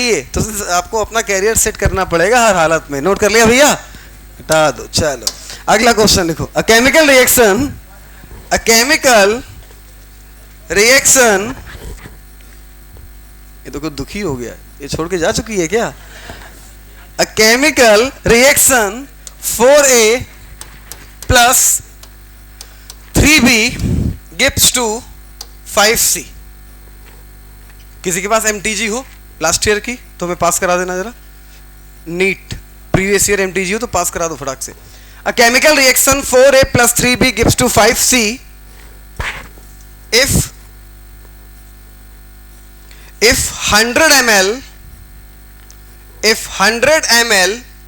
ये तो आपको अपना कैरियर सेट करना पड़ेगा हर हालत में। नोट कर लिया भैया? हटा दो। चलो अगला क्वेश्चन लिखो। अ केमिकल रिएक्शन, ये तो कुछ दुखी हो गया, ये छोड़ के जा चुकी है क्या? A chemical reaction 4A plus 3B gives to 5C। किसी के पास MTG हो लास्ट ईयर की तो हमें पास करा देना जरा। नीट प्रीवियस ईयर MTG हो तो पास करा दो फटाक से। A chemical reaction 4A plus 3B gives to 5C if 100 ml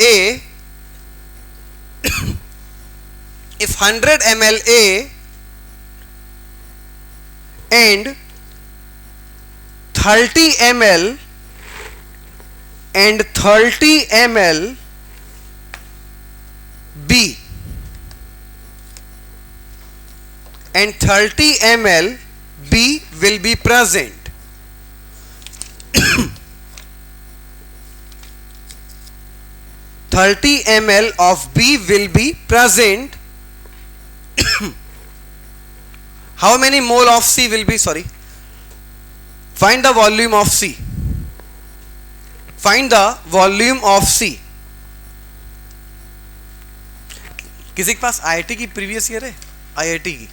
A and 30 ml B and 30 ml B will be present। 30 ml of B will be present। How many mole of C will be, sorry, find the volume of C, find the volume of C। किसी के पास IIT की previous year है? IIT की?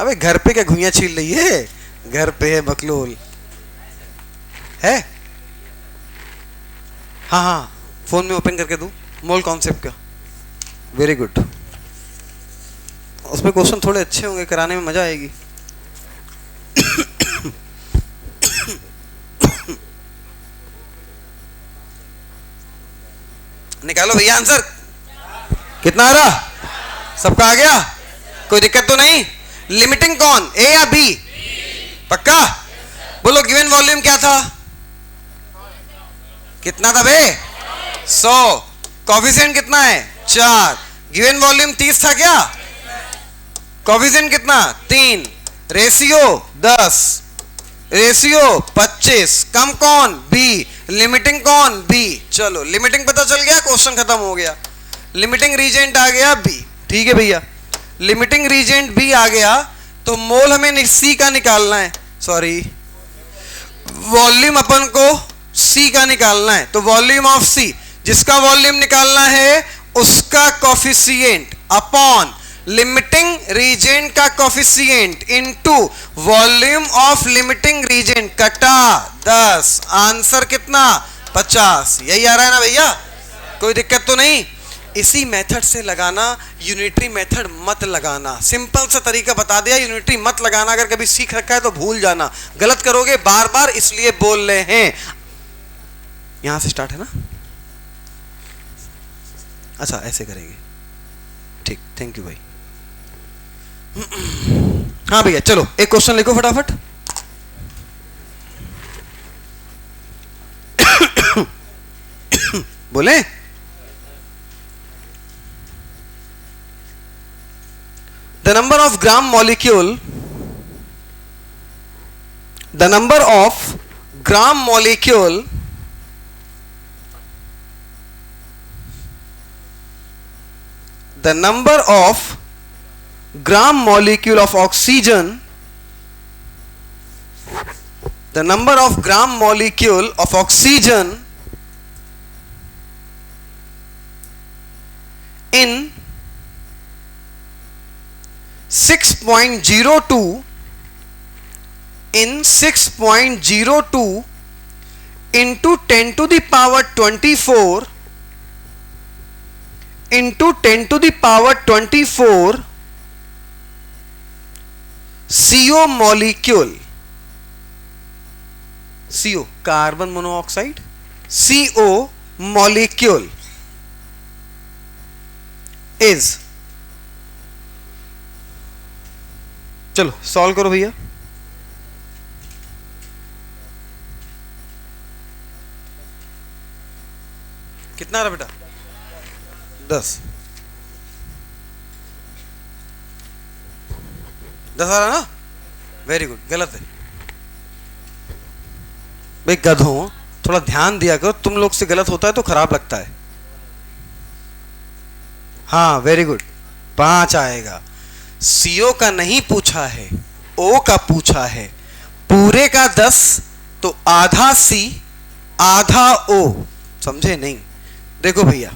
अबे घर पे क्या घुइयां छील रही है? घर पे है बकलोल है? हाँ हाँ फोन में ओपन करके दूं मोल कॉन्सेप्ट का। वेरी गुड, उसमें क्वेश्चन थोड़े अच्छे होंगे, कराने में मजा आएगी। निकालो भैया आंसर। कितना आ रहा? सबका आ गया? कोई दिक्कत तो नहीं? लिमिटिंग कौन, ए या बी? पक्का बोलो। गिवन वॉल्यूम क्या था? कितना था बे? 100। कॉफिशिएंट कितना है? 4। गिवन वॉल्यूम 30 था क्या? कॉफिशिएंट कितना? 3। Ratio 10, ratio 25। कम कौन? बी। लिमिटिंग कौन? बी। चलो लिमिटिंग पता चल गया, क्वेश्चन खत्म हो गया। लिमिटिंग रीजेंट आ गया बी। ठीक है भैया, लिमिटिंग रीजेंट बी आ गया तो मोल हमें सी का निकालना है, सॉरी वॉल्यूम अपन को सी का निकालना है। तो वॉल्यूम ऑफ सी, जिसका वॉल्यूम निकालना है उसका कॉफिशिएंट अपॉन लिमिटिंग रीजेंट का coefficient into volume of limiting reagent कटा 10। आंसर कितना? 50। यही आ रहा है ना भैया? कोई दिक्कत तो नहीं? इसी मेथड से लगाना, यूनिटरी मेथड मत लगाना। सिंपल सा तरीका बता दिया, यूनिटरी मत लगाना। अगर कभी सीख रखा है तो भूल जाना, गलत करोगे बार बार, इसलिए बोल रहे हैं। यहां से स्टार्ट है ना? अच्छा ऐसे करेंगे, ठीक, थैंक यू भाई। हाँ भैया चलो एक क्वेश्चन लिखो फटाफट। बोले the number of gram molecule, the number of gram molecule the number of gram molecule of oxygen, the number of gram molecule of oxygen in 6.02 into 10 to the power 24 into 10 to the power 24 CO molecule, CO carbon monoxide, CO molecule is, चलो solve करो भैया। कितना आ रहा बेटा? 10। 10 आ रहा ना? Very good. गलत है, भाई गधों, थोड़ा ध्यान दिया करो, तुम लोग से गलत होता है तो खराब लगता है। हाँ वेरी गुड, 5 आएगा। सीओ का नहीं पूछा है, ओ का पूछा है। पूरे का 10 तो आधा सी आधा ओ, समझे नहीं? देखो भैया,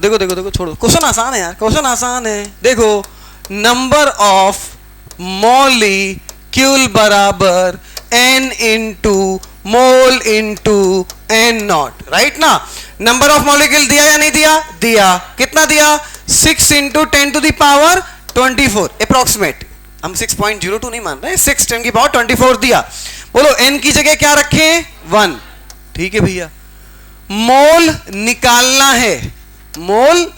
देखो देखो देखो, छोड़ो, क्वेश्चन आसान है यार, क्वेश्चन आसान है। देखो, नंबर ऑफ मॉलिक्यूल बराबर n into mole into n naught, right ना? नंबर ऑफ मॉलिक्यूल दिया या नहीं दिया? दिया। कितना दिया? 6 into 10 to the power 24 approximate. हम 6.02 नहीं मान रहे, 6 10 की पावर 24 दिया। बोलो n की जगह क्या रखें? 1। ठीक है भैया। मोल निकालना है, मोल,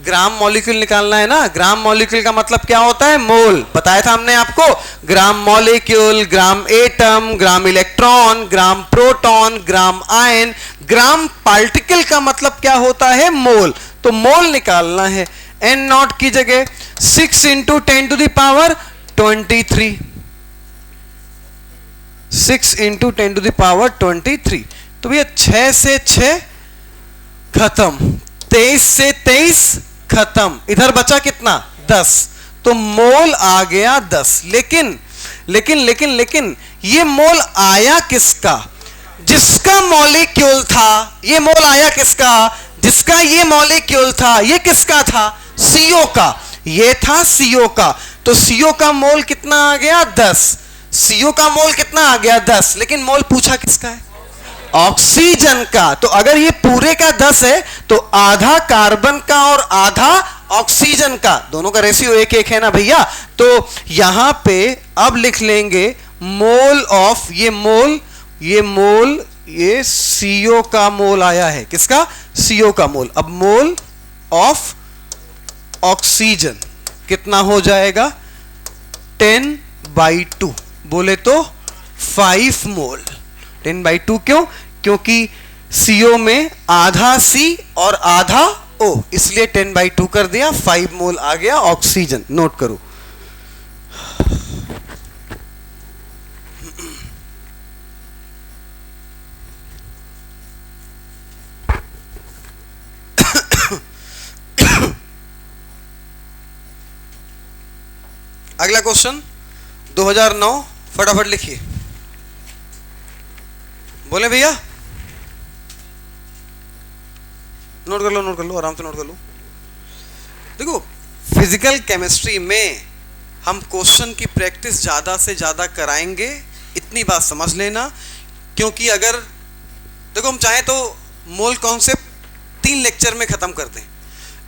ग्राम मॉलिक्यूल निकालना है ना। ग्राम मॉलिक्यूल का मतलब क्या होता है? मोल। बताया था हमने आपको, ग्राम मॉलिक्यूल, ग्राम एटम, ग्राम इलेक्ट्रॉन, ग्राम प्रोटॉन, ग्राम आयन। ग्राम पार्टिकल का मतलब क्या होता है? मोल। तो मोल निकालना है। n नॉट की जगह 6 into 10 to the power 23, 6 into 10 to the power 23। तो भैया 6 से 6 खत्म, 23 से 23 खत्म, इधर बचा कितना? 10। तो मोल आ गया 10। लेकिन लेकिन लेकिन लेकिन ये मोल आया किसका? जिसका मॉलिक्यूल था। ये मोल आया किसका? जिसका ये मॉलिक्यूल था। ये किसका था? सीओ का। ये था सीओ का। तो सीओ का मोल कितना आ गया? 10। सीओ का मोल कितना आ गया? 10। लेकिन मोल पूछा किसका है? ऑक्सीजन का। तो अगर ये पूरे का 10 है तो आधा कार्बन का और आधा ऑक्सीजन का, दोनों का रेशियो 1:1 है ना भैया। तो यहां पे अब लिख लेंगे मोल ऑफ, ये मोल, ये मोल, ये सीओ का मोल आया है। किसका? सीओ का मोल। अब मोल ऑफ ऑक्सीजन कितना हो जाएगा? 10/2, बोले तो 5 मोल। 10/2 क्यों? क्योंकि CO में आधा C और आधा O, इसलिए 10/2 कर दिया। 5 मोल आ गया ऑक्सीजन। नोट करो। अगला क्वेश्चन 2009, फटाफट लिखिए। बोले भैया, नोट कर लो, नोट कर लो, आराम से नोट कर लो। देखो, फिजिकल केमिस्ट्री में हम क्वेश्चन की प्रैक्टिस ज़्यादा से ज़्यादा कराएंगे, इतनी बात समझ लेना। क्योंकि अगर देखो, हम चाहें तो मोल कॉन्सेप्ट 3 लेक्चर में ख़त्म कर दें।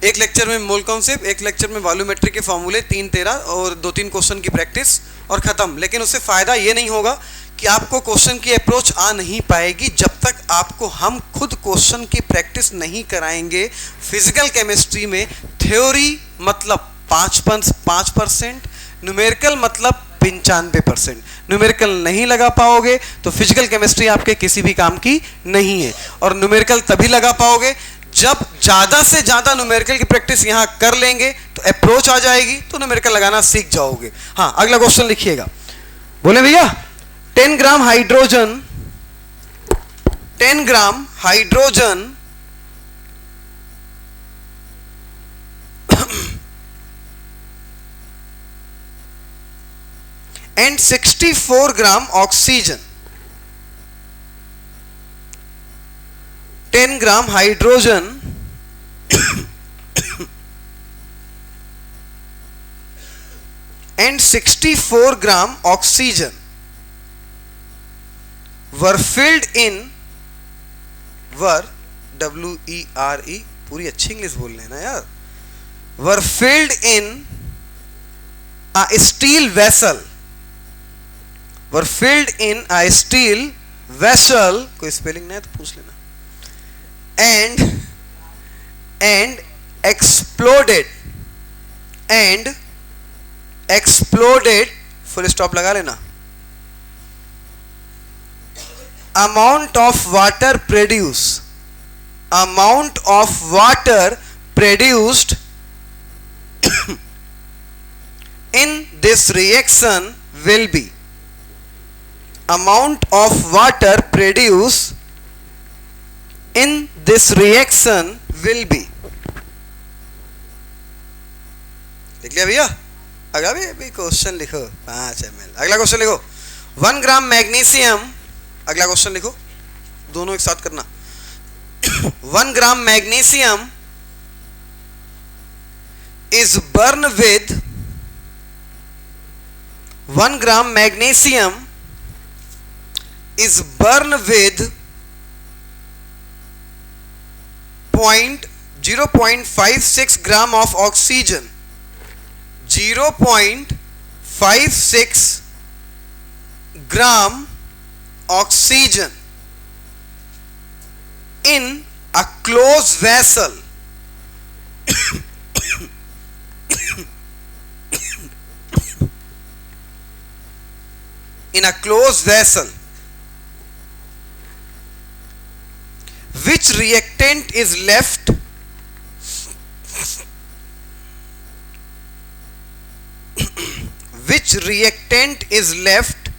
एक लेक्चर में मोल कॉन्सेप्ट, एक लेक्चर में वॉल्यूमेट्री के फॉर्मूले 3-13 और 2-3 क्वेश्चन की प्रैक्टिस और ख़त्म। लेकिन उससे फ़ायदा ये नहीं होगा कि आपको क्वेश्चन की अप्रोच आ नहीं पाएगी जब तक आपको हम खुद क्वेश्चन की प्रैक्टिस नहीं कराएंगे। फिजिकल केमिस्ट्री में थ्योरी मतलब 5%, न्यूमेरिकल मतलब 95%। न्यूमेरिकल नहीं लगा पाओगे तो फिजिकल केमिस्ट्री आपके किसी भी काम की नहीं है। और न्यूमेरिकल तभी लगा पाओगे जब ज़्यादा से ज़्यादा न्यूमेरिकल की प्रैक्टिस यहाँ कर लेंगे, तो अप्रोच आ जाएगी, तो न्यूमेरिकल लगाना सीख जाओगे। हाँ, अगला क्वेश्चन लिखिएगा। बोले भैया, 10 gram hydrogen, 10 gram hydrogen and 64 gram oxygen. 10 gram hydrogen and 64 gram oxygen were filled in, WERE, पूरी अच्छी इंग्लिश बोल रहे हैं ना यार। were filled in a steel vessel, were filled in a steel vessel, कोई स्पेलिंग नहीं है तो पूछ लेना, and exploded, फुल स्टॉप लगा लेना, amount of water produced in this reaction will be, amount of water produced in this reaction will be. लिख लिया भैया? अगला भी क्वेश्चन लिखो 5 ml. अगला क्वेश्चन लिखो 1 ग्राम मैग्नीशियम. अगला क्वेश्चन लिखो, दोनों एक साथ करना. 1 ग्राम magnesium is burned with 1 gram magnesium is burned with 0.56 gram of oxygen. 0.56 gram oxygen in a closed vessel. In a closed vessel. Which reactant is left? Which reactant is left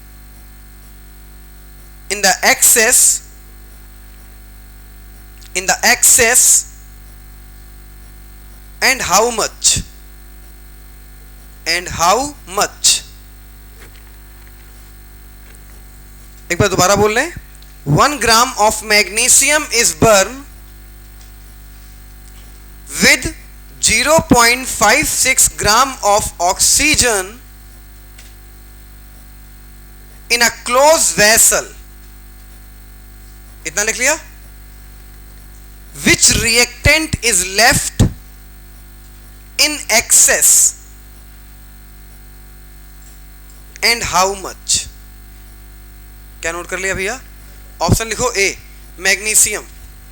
in the excess? In the excess, and how much? And how much? एक बार दोबारा बोल रहे हैं. 1 gram of magnesium is burned with 0.56 gram of oxygen in a closed vessel. इतना लिख लिया. Which reactant is left in excess and how much? क्या note कर लिया भैया? ऑप्शन लिखो A magnesium.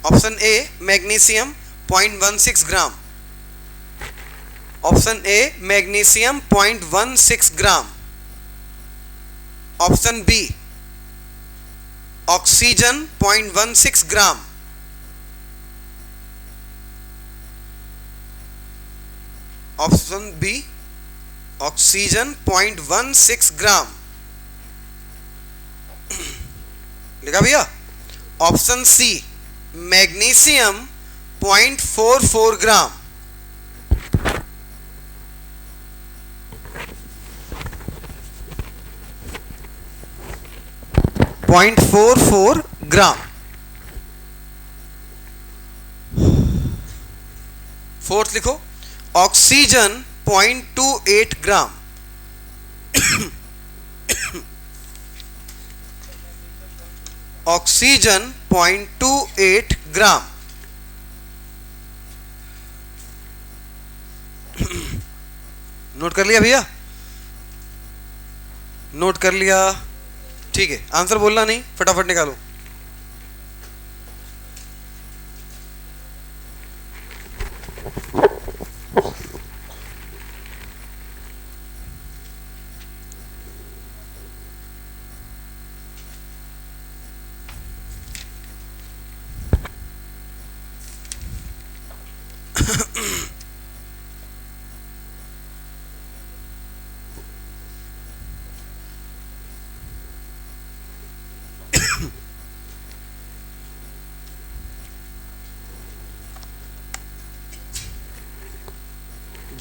Option A magnesium 0.16 gram. Option A magnesium 0.16 gram. Option B oxygen 0.16 gram. Option B oxygen 0.16 gram. लिखा भैया? Option C magnesium 0.44 gram. .44 gram. Fourth लिखो oxygen 0.28 gram. Oxygen 0.28 gram. Note कर लिया भैया? नोट कर लिया. ठीक है, आंसर बोलना नहीं, फटाफट निकालो.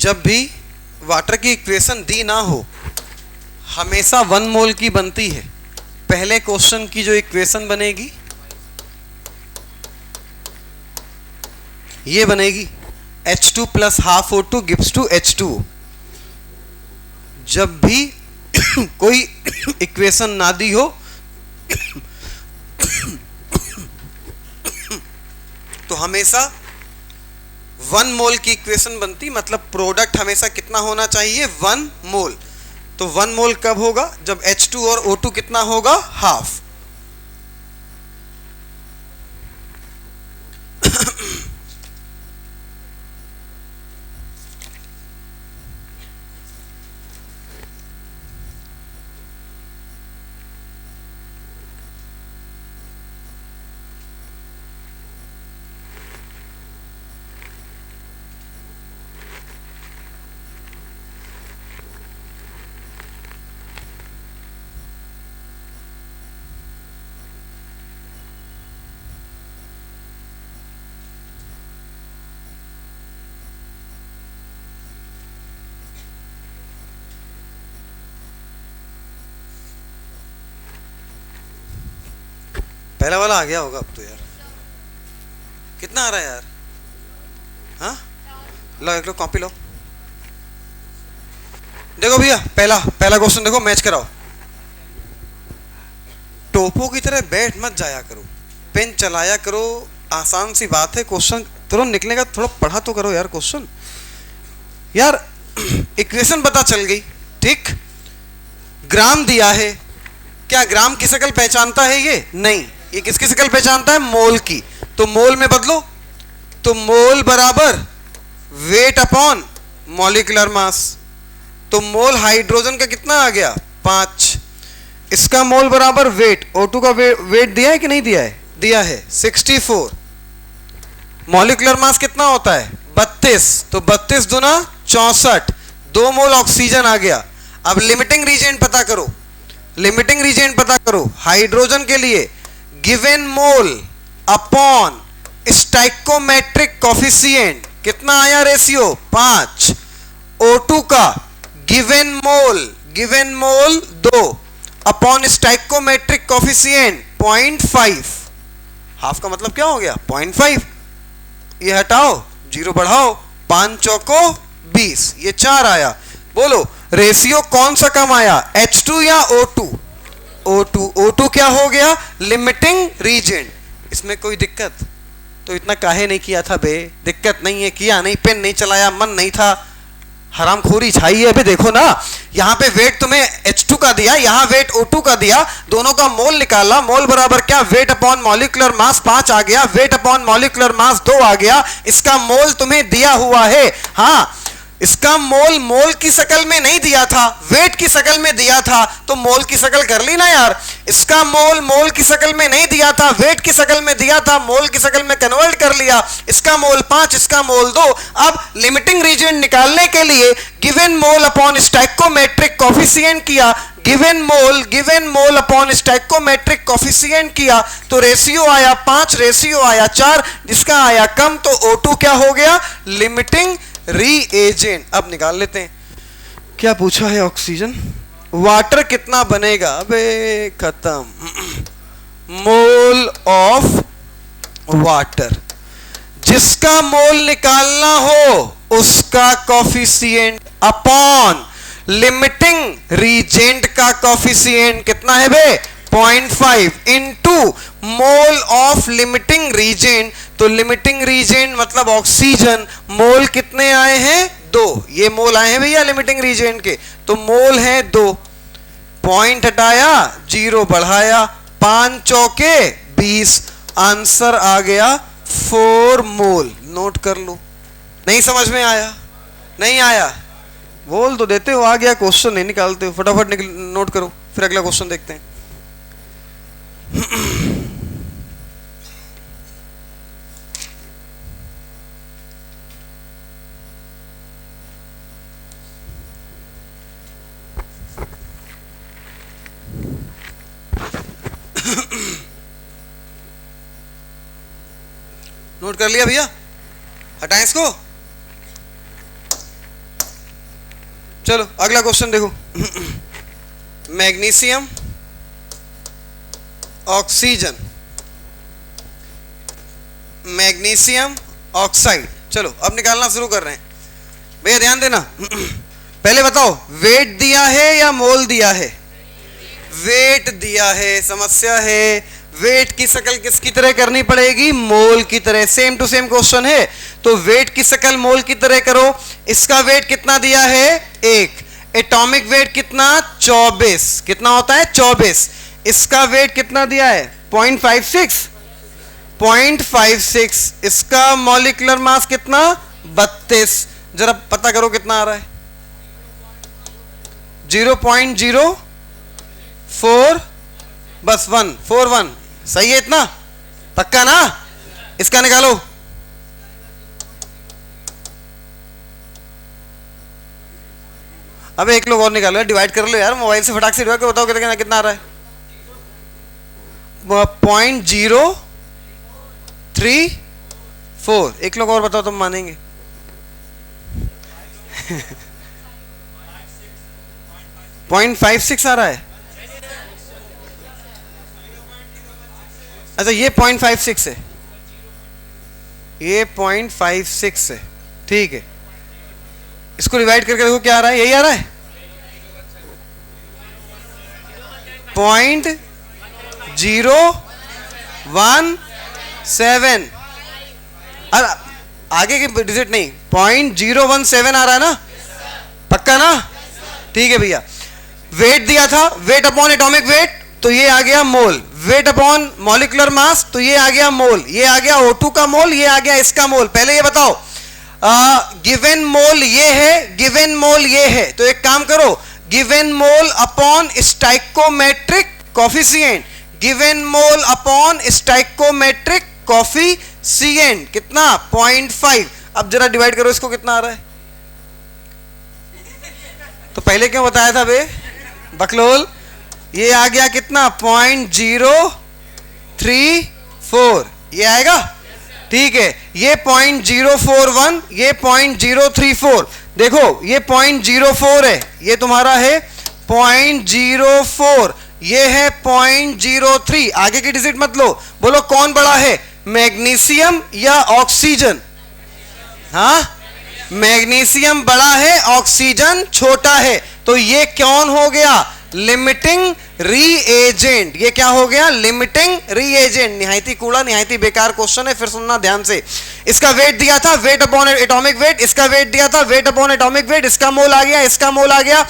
जब भी वाटर की इक्वेशन दी ना हो हमेशा 1 मोल की बनती है. पहले क्वेश्चन की जो इक्वेशन बनेगी ये बनेगी H2 plus half O2 gives to H2. जब भी कोई इक्वेशन ना दी हो तो हमेशा 1 मोल की इक्वेशन बनती. मतलब प्रोडक्ट हमेशा कितना होना चाहिए? 1 मोल. तो 1 मोल कब होगा? जब H2 और O2 कितना होगा? हाफ. पहला वाला आ गया होगा अब तो यार। कितना आ रहा है यार? हाँ, लो एक लो कॉपी लो। देखो भैया, पहला क्वेश्चन देखो, मैच कराओ। टोपो की तरह बैठ मत जाया करो, पेन चलाया करो। आसान सी बात है, क्वेश्चन तुरंत निकलेगा, थोड़ा पढ़ा तो करो यार क्वेश्चन। यार इक्वेशन पता चल गई, ठीक। ग्राम दिया है, क्या ग्राम की शक्ल पहचानता है ये? नहीं। ये किसकी शक्ल पहचानता है? मोल की। तो मोल में बदलो, तो मोल बराबर वेट अपॉन मॉलिक्यूलर मास। तो मोल हाइड्रोजन का कितना आ गया? 5। इसका मोल बराबर वेट, O2 का वेट दिया है कि नहीं दिया है? दिया है, 64। मॉलिक्यूलर मास कितना होता है? 32। तो 32 दूना 64, 2 मोल ऑक्सीजन आ गया। अब लिमिटिंग रीजेंट पता करो, लिमिटिंग रीजेंट पता करो हाइड्रोजन के लिए। Given mole upon stoichiometric coefficient कितना आया? रेशियो 5। O2 का गिवन मोल 2 अपॉन स्टाइकोमेट्रिक कोफिशिएंट 0.5। हाफ का मतलब क्या हो गया? 0.5। ये हटाओ, 0 बढ़ाओ, 5 चौको 20, ये 4 आया। बोलो रेशियो कौन सा कम आया, H2 या O2? O2 क्या हो गया? Limiting reagent. इसमें कोई दिक्कत तो इतना काहे नहीं किया था बे? दिक्कत नहीं है, किया नहीं, पेन नहीं चलाया, मन नहीं था, हरामखोरी छाई है। अभी देखो ना, यहाँ पे वेट तुम्हें H2 का दिया, यहाँ वेट O2 का दिया, दोनों का मोल निकाला। मोल बराबर क्या? वेट अपॉन मॉलिक्यूलर मास 5 आ गया, वेट अपॉन मॉलिक्यूलर मास 2 आ गया। इसका मोल तुम्हें दिया हुआ है। हाँ, इसका मोल की शक्ल में नहीं दिया था, वेट की शक्ल में दिया था, तो मोल की शक्ल कर ली ना यार। इसका मोल की शक्ल में नहीं दिया था, वेट की शक्ल में दिया था, मोल की शक्ल में कन्वर्ट कर लिया। इसका मोल 5, इसका मोल 2। अब लिमिटिंग रीजन निकालने के लिए given mole upon stoichiometric coefficient किया, given mole upon stoichiometric coefficient किया, तो रेशियो आया 5, रेशियो आया 4, जिसका आया कम, तो O2 क्या हो गया? Limiting reagent. अब निकाल लेते हैं, क्या पूछा है? ऑक्सीजन। वाटर कितना बनेगा? अबे खत्म। मोल ऑफ वाटर, जिसका मोल निकालना हो उसका कोफिशिएंट अपॉन लिमिटिंग रीजेंट का कोफिशिएंट कितना है बे? 0.5 into mole of limiting reagent. तो लिमिटिंग रीजेंट मतलब ऑक्सीजन, मोल कितने आए हैं? 2। ये मोल आए हैं भैया लिमिटिंग रीजेंट के, तो मोल है 2। पॉइंट हटाया, 0 बढ़ाया, 5 चौके 20, आंसर आ गया 4 मोल। नोट कर लो। नहीं समझ में आया? नहीं आया? बोल तो देते हो, आ गया, क्वेश्चन नहीं निकालते हो। फटाफट नोट करो, फिर अगला क्वेश्चन देखते हैं। नोट कर लिया भैया? हटाएं इसको। चलो अगला क्वेश्चन देखो। Magnesium, oxygen, magnesium oxide. चलो अब निकालना शुरू कर रहे हैं भैया, ध्यान देना। पहले बताओ वेट दिया है या मोल दिया है? वेट दिया है। समस्या है, वेट की शक्ल किसकी तरह करनी पड़ेगी? मोल की तरह। सेम टू सेम क्वेश्चन है, तो वेट की शक्ल मोल की तरह करो। इसका वेट कितना दिया है? 1। एटॉमिक वेट कितना? 24। कितना होता है? 24। इसका वेट कितना दिया है? 0.56। 0.56। इसका मॉलिक्यूलर मास कितना? 32। जरा पता करो कितना आ रहा है? 0.04, बस 141। सही है इतना? पक्का ना? इसका निकालो। अब एक लोग और निकालो, डिवाइड कर लो यार मोबाइल से, फटाक से डिवाइड कर बताओ कितना कितना आ रहा है? 0.034। एक लोग और बताओ, तुम मानेंगे। 0.56 आ रहा है। अच्छा ये 0.56 है, ये 0.56 है, ठीक है। इसको डिवाइड करके देखो क्या आ रहा है, यही आ रहा है 0.017। आगे की डिजिट नहीं, 0.017 आ रहा है ना, पक्का ना? ठीक है भैया। वेट दिया था, वेट अपॉन एटॉमिक वेट, तो ये आ गया मोल। वेट अपॉन मॉलिक्यूलर मास, तो ये आ गया मोल। ये आ गया O2 का मोल, ये आ गया इसका मोल। पहले ये बताओ, गिवन मोल ये है, गिवन मोल ये है, तो एक काम करो, given mole upon stoichiometric coefficient, given mole upon stoichiometric coefficient कितना 0.5। अब जरा डिवाइड करो इसको, कितना आ रहा है? तो पहले क्यों बताया था बे बकलोल? ये आ गया कितना 0.034, ये आएगा, ठीक है। ये 0.041, ये 0.034। देखो ये 0.04 है, ये तुम्हारा है 0.04, ये है 0.03। आगे की डिजिट मत लो, बोलो कौन बड़ा है, मैग्नीशियम या ऑक्सीजन? हाँ, मैग्नीशियम बड़ा है, ऑक्सीजन छोटा है, तो ये कौन हो गया, लिमिटिंग रीएजेंट। ये क्या हो गया, लिमिटिंग रीएजेंट। निहायती कूड़ा, निहायती बेकार क्वेश्चन है, फिर सुनना ध्यान से। इसका वेट दिया था, वेट अपॉन एटॉमिक वेट, इसका वेट दिया था, वेट अपॉन एटॉमिक वेट, इसका मोल आ गया, इसका मोल आ गया।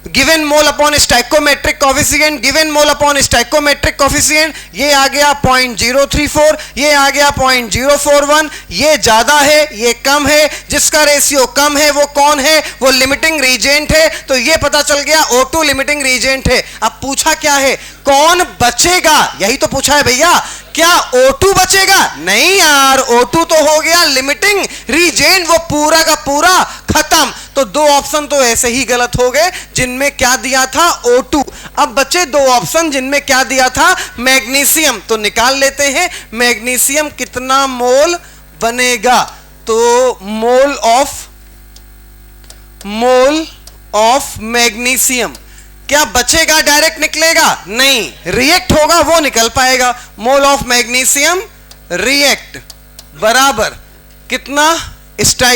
Given mole upon stoichiometric coefficient, given mole upon stoichiometric coefficient, ये आ गया 0.034, ये आ गया 0.041। ये ज्यादा है, ये कम है, जिसका रेशियो कम है वो कौन है, वो लिमिटिंग रीजेंट है। तो ये पता चल गया O2 लिमिटिंग रीजेंट है। अब पूछा क्या है, कौन बचेगा, यही तो पूछा है भैया। क्या O2 बचेगा? नहीं यार, O2 तो हो गया लिमिटिंग रीजेंट, वो पूरा का पूरा खत्म। तो दो ऑप्शन तो ऐसे ही गलत हो गए, जिनमें क्या दिया था, O2। अब बचे दो ऑप्शन जिनमें क्या दिया था, मैग्नीशियम। तो निकाल लेते हैं, मैग्नीशियम कितना मोल बनेगा। तो मोल ऑफ मैग्नीशियम क्या बचेगा, डायरेक्ट निकलेगा? नहीं, रिएक्ट होगा, वो निकल पाएगा। मोल ऑफ मैग्नीशियम रिएक्ट बराबर कितना,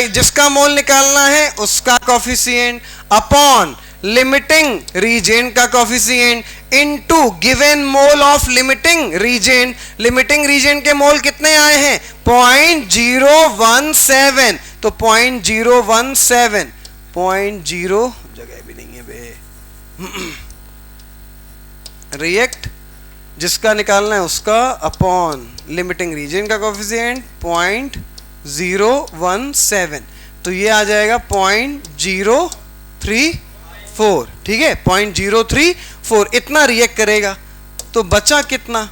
जिसका मोल निकालना है उसका कोफिशिएंट अपॉन लिमिटिंग रीजेंट का coefficient into given mole of limiting reagent. Limiting reagent के मोल कितने आए हैं, 0.017। तो 0.017, 0 जगह भी नहीं है बे, रिएक्ट जिसका निकालना है उसका अपॉन लिमिटिंग रीजन का कोफिशिएंट 0.017। तो ये आ जाएगा 0.034, ठीक है, 0.034 इतना रिएक्ट करेगा। तो बचा कितना,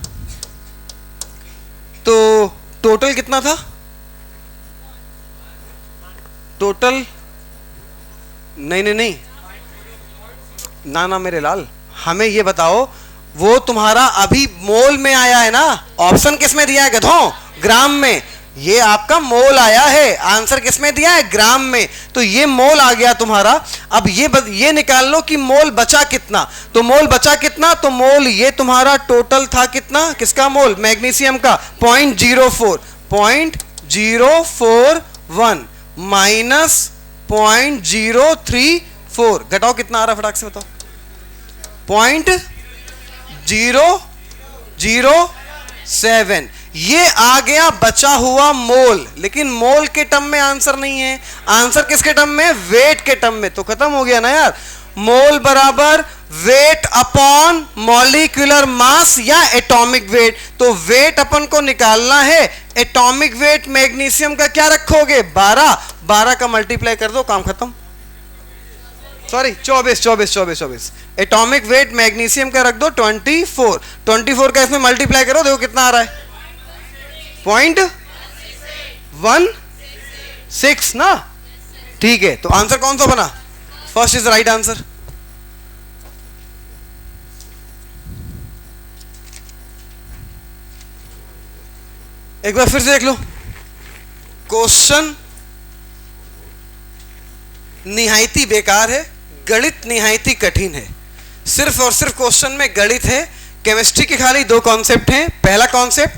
तो टोटल कितना था, टोटल नहीं ना मेरे लाल, हमें ये बताओ, वो तुम्हारा अभी मोल में आया है ना, ऑप्शन किस में दिया है गधों, ग्राम में। ये आपका मोल आया है, आंसर किस में दिया है, ग्राम में। तो ये मोल आ गया तुम्हारा। अब ये निकाल लो कि मोल बचा कितना। तो मोल बचा कितना, तो मोल ये तुम्हारा टोटल था कितना, किसका मोल, मैग्नीशियम का 0.041 माइनस 0.034, घटाओ कितना आ रहा है फटाक से बताओ, 0.007। ये आ गया बचा हुआ मोल, लेकिन मोल के टर्म में आंसर नहीं है, आंसर किसके टर्म में, वेट के टर्म में। तो खत्म हो गया ना यार, मोल बराबर वेट अपॉन मॉलिक्यूलर मास या एटॉमिक वेट। तो वेट अपन को निकालना है, एटॉमिक वेट मैग्नीशियम का क्या रखोगे, 12 का मल्टीप्लाई कर दो, काम खत्म। सॉरी 24। एटॉमिक वेट मैग्नीशियम का रख दो 24 का इसमें मल्टीप्लाई करो, देखो कितना आ रहा है, 0.16 ना, ठीक है। तो आंसर कौन सा बना, फर्स्ट इज राइट आंसर। एक बार फिर से देख लो, क्वेश्चन निहायती बेकार है, गणित निहायती कठिन है। सिर्फ और सिर्फ क्वेश्चन में गणित है। केमिस्ट्री के खाली दो कॉन्सेप्ट हैं। पहला कॉन्सेप्ट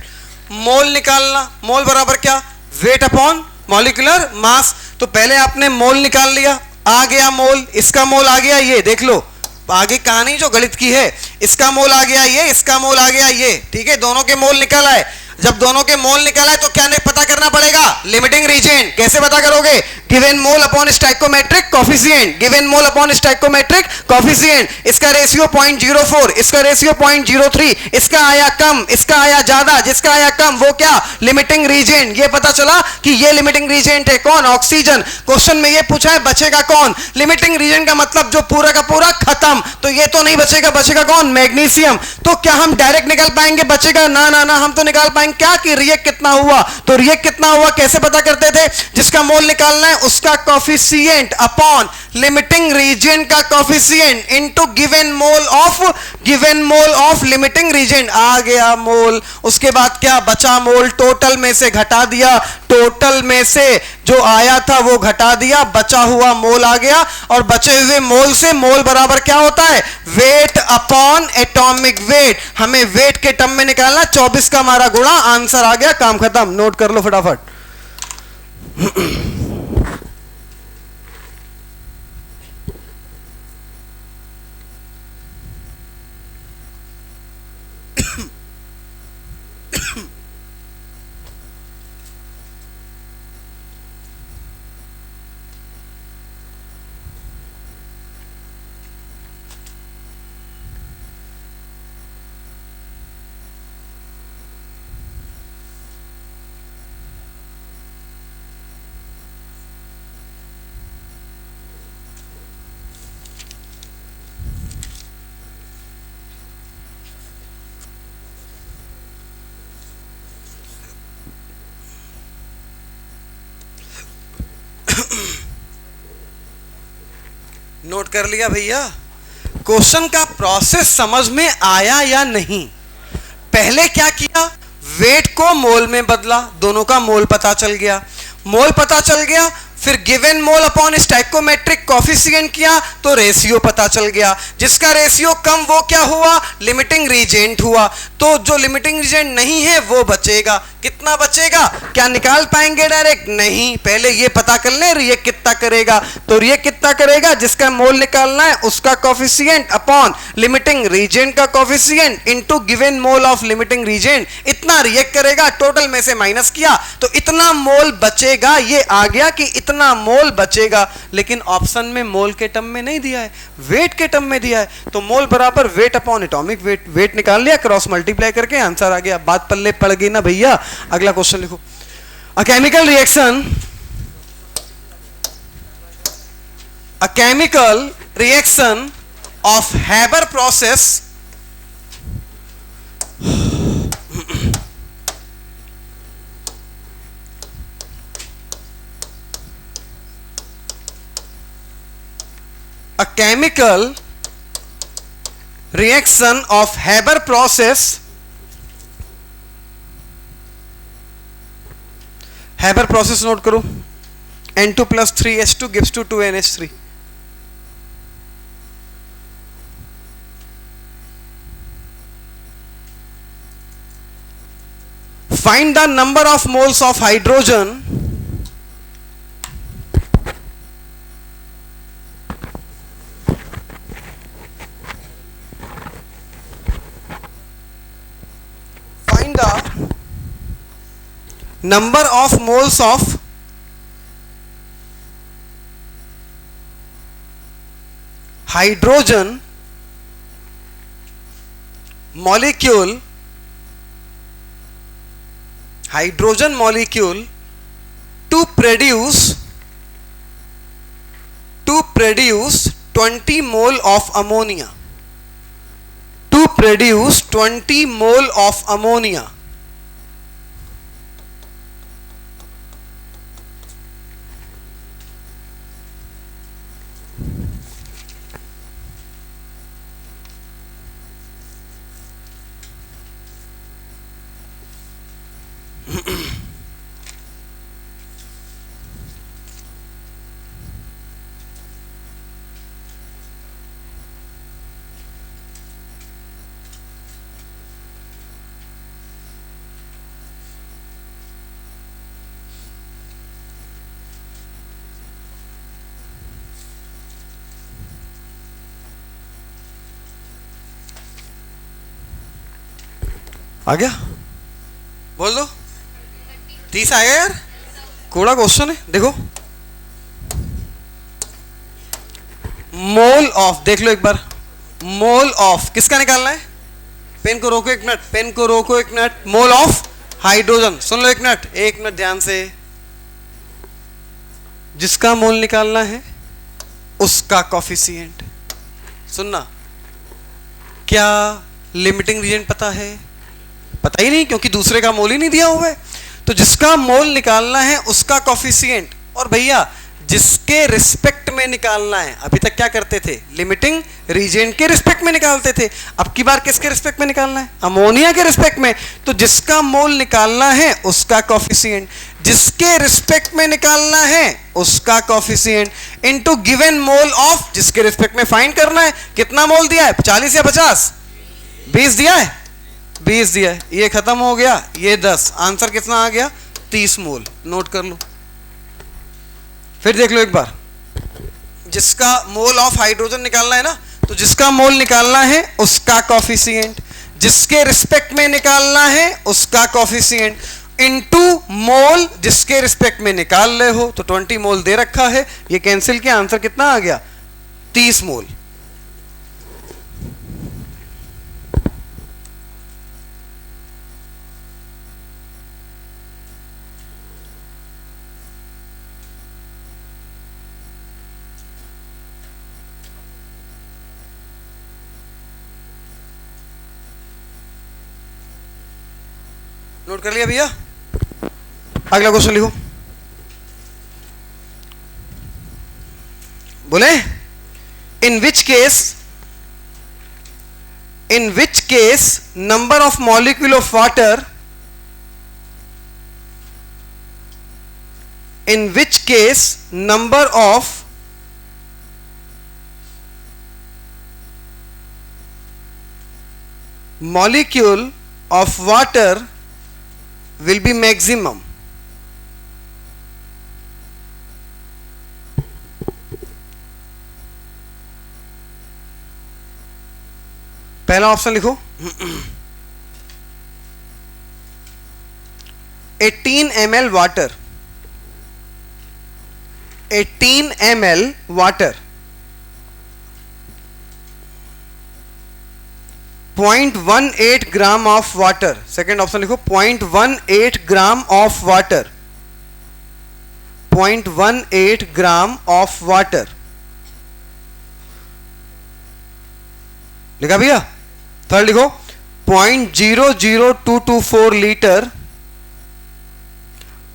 मोल निकालना, मोल बराबर क्या, वेट अपॉन मॉलिक्यूलर मास। तो पहले आपने मोल निकाल लिया, आ गया मोल, इसका मोल आ गया ये, देख लो आगे कहानी जो गणित की है, इसका मोल आ गया ये, इसका मोल आ गया ये, ठीक है, दोनों के मोल निकल आए। जब दोनों के मोल निकल आए तो क्या पता करना पड़ेगा, लिमिटिंग रीजन। कैसे पता करोगे, given mole upon stoichiometric coefficient, given mole upon stoichiometric coefficient. इसका रेशियो 0.04, इसका रेशियो 0.03, इसका आया कम, इसका आया ज्यादा, जिसका आया कम वो क्या, लिमिटिंग रीजन। ये पता चला कि ये लिमिटिंग रीजन है कौन, ऑक्सीजन। क्वेश्चन में ये पूछा है बचेगा कौन, लिमिटिंग रीजन का मतलब जो पूरा का पूरा खत्म, तो ये तो नहीं बचेगा, बचेगा कौन, मैग्नीशियम। तो क्या हम डायरेक्ट निकाल पाएंगे बचेगा, ना ना ना, हम तो निकाल पाएंगे क्या कि रिएक्ट कितना हुआ। तो रिएक्ट कितना हुआ कैसे पता करते थे, जिसका मोल निकालना है उसका कोफिशिएंट अपॉन लिमिटिंग रीजन का coefficient into given mole of limiting reagent. आ गया मोल, उसके बाद क्या बचा, मोल टोटल में से घटा दिया, टोटल में से जो आया था वो घटा दिया, बचा हुआ मोल आ गया। और बचे हुए मोल से मोल बराबर क्या होता है, वेट अपॉन एटॉमिक वेट। हमें वेट के टर्म में निकालना, 24 का हमारा गुणा, आंसर आ गया, काम खत्म। नोट कर लो फटाफट। नोट कर लिया भैया, क्वेश्चन का प्रोसेस समझ में आया या नहीं। पहले क्या किया, वेट को मोल में बदला, दोनों का मोल पता चल गया, मोल पता चल गया, फिर given mole upon stoichiometric coefficient किया तो रेशियो पता चल गया, जिसका रेशियो कम वो क्या हुआ, लिमिटिंग रीजेंट हुआ। तो जो लिमिटिंग रीजेंट नहीं है वो बचेगा, कितना बचेगा, क्या निकाल पाएंगे डायरेक्ट, नहीं, पहले ये पता कर ले रिएक्ट कितना करेगा। तो रिएक्ट कितना करेगा, जिसका मोल निकालना है उसका कोफिशिएंट अपॉन लिमिटिंग रीजेंट का coefficient into given mole of limiting reagent, इतना रिएक्ट करेगा, टोटल में से माइनस किया तो इतना मोल बचेगा। ये आ गया कि इतना मोल बचेगा, लेकिन ऑप्शन में मोल के टर्म में नहीं दिया है, वेट के टर्म में दिया है। तो मोल बराबर weight upon atomic weight, weight निकाल लिया, क्रॉस मल्टीप्लाई करके आंसर आ गया। बात पल्ले पड़ गई ना भैया। अगला क्वेश्चन लिखो, a chemical reaction of Haber process a chemical reaction of Haber process, Haber process note करो, N2 plus 3H2 gives to 2NH3। Find the number of moles of hydrogen number of moles of hydrogen molecule to produce 20 mole of ammonia, to produce 20 mole of ammonia। आ गया? बोल दो। 30 आएगा यार, कोड़ा question है। देखो mole of, देख लो एक बार, mole of किसका निकालना है? पेन को रोको एक मिनट, पेन को रोको एक मिनट। मोल ऑफ हाइड्रोजन, सुन लो एक मिनट ध्यान से। जिसका मोल निकालना है उसका कॉफिशिएंट, सुनना। क्या लिमिटिंग रीजन पता है? पता ही नहीं, क्योंकि दूसरे का मोल ही नहीं दिया हुआ है। तो जिसका मोल निकालना है उसका कॉफिशिएंट, और भैया जिसके रिस्पेक्ट में निकालना है। अभी तक क्या करते थे? लिमिटिंग रीजन के रिस्पेक्ट में निकालते थे। अब की बार किसके रिस्पेक्ट में निकालना है? अमोनिया के रिस्पेक्ट में। तो जिसका मोल निकालना है उसका कॉफिशिएंट, जिसके रिस्पेक्ट में निकालना है उसका coefficient into given mole of, जिसके रिस्पेक्ट में फाइंड करना है। कितना मोल दिया है? 40 या 50? 20 दिया है, 20 दिया है। ये खत्म हो गया, ये 10। आंसर कितना आ गया? 30 मोल। नोट कर लो। फिर देख लो एक बार, जिसका मोल ऑफ हाइड्रोजन निकालना है ना, तो जिसका मोल निकालना है उसका कॉफिशिएंट, जिसके रिस्पेक्ट में निकालना है उसका कॉफिशिएंट इनटू मोल जिसके रिस्पेक्ट में निकाल रहे हो। तो 20 मोल दे रखा है, ये कैंसिल किया, आंसर कितना आ गया? 30 मोल। नोट कर लिया भैया? अगला क्वेश्चन लिखो। बोले in which case number of molecule of water, in which case number of molecule of water will be maximum? पहला ऑप्शन लिखो 18 ml water, 18 ml water 0.18 gram of water. Second option लिखो 0.18 gram of water, 0.18 gram of water. लिखा भैया? Third लिखो 0.00224 litre,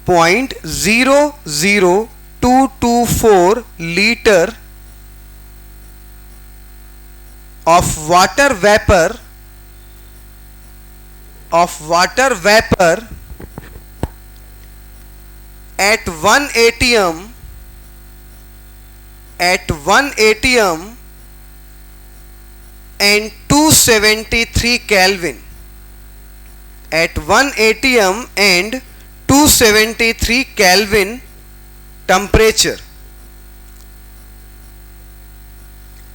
0.00224 litre of water vapor at 1 atm and 273 Kelvin, at 1 atm and 273 Kelvin temperature।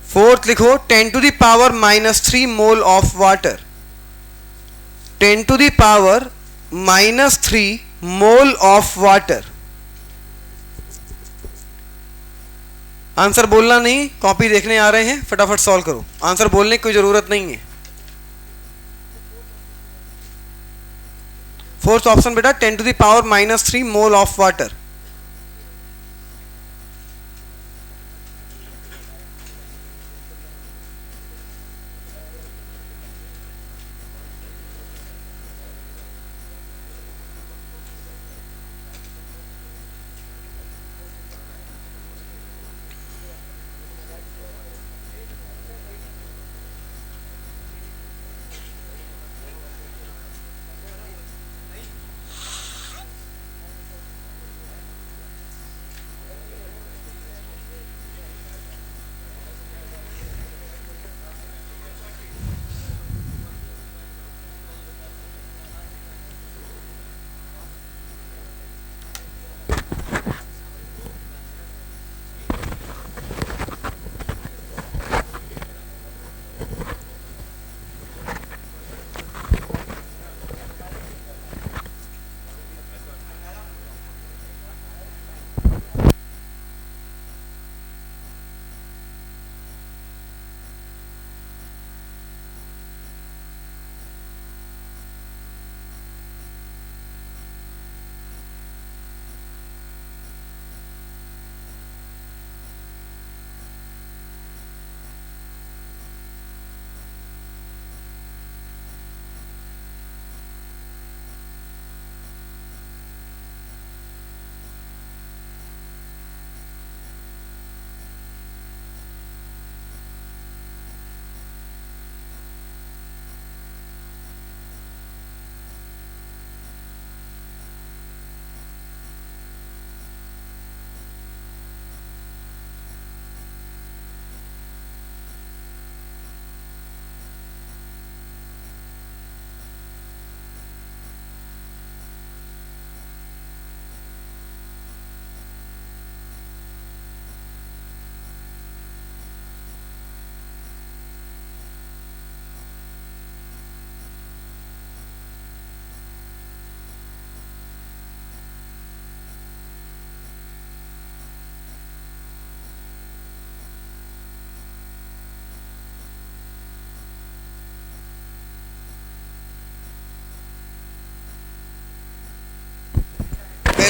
Fourth लिखो 10 to the power -3 mole of water, 10 to the power -3 mole of water. Answer बोलना नहीं, copy देखने आ रहे हैं, फटाफट सॉल्व करो। Answer बोलने की कोई जरूरत नहीं है। फोर्थ ऑप्शन बेटा 10 to the power -3 mole of water.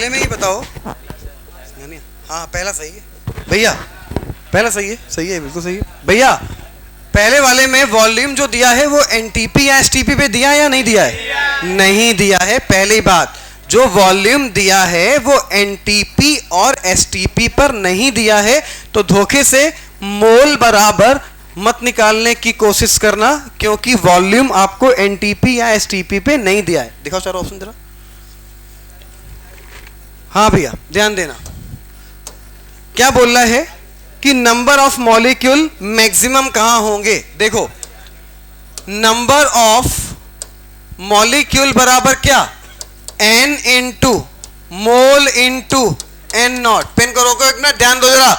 वाले में ही बताओ। हाँ पहला सही है भैया, पहला सही है, बिल्कुल सही है भैया। पहले वाले में वॉल्यूम जो दिया है वो एनटीपी या एसटीपी पे दिया है या नहीं दिया है? नहीं दिया है। पहली बात, जो वॉल्यूम दिया है वो एनटीपी और एसटीपी पर नहीं दिया है, तो धोखे से मोल बराबर मत निकालने की कोशिश करना, क्योंकि वॉल्यूम आपको एनटीपी या एसटीपी पे नहीं दिया है। दिखाओ चारों ऑप्शन जरा। हाँ भैया ध्यान देना, क्या बोल रहा है कि नंबर ऑफ मॉलिक्यूल मैक्सिमम कहां होंगे। देखो, नंबर ऑफ मॉलिक्यूल बराबर क्या, n into mole into n naught. पेन करो को एक ना, ध्यान दो जरा।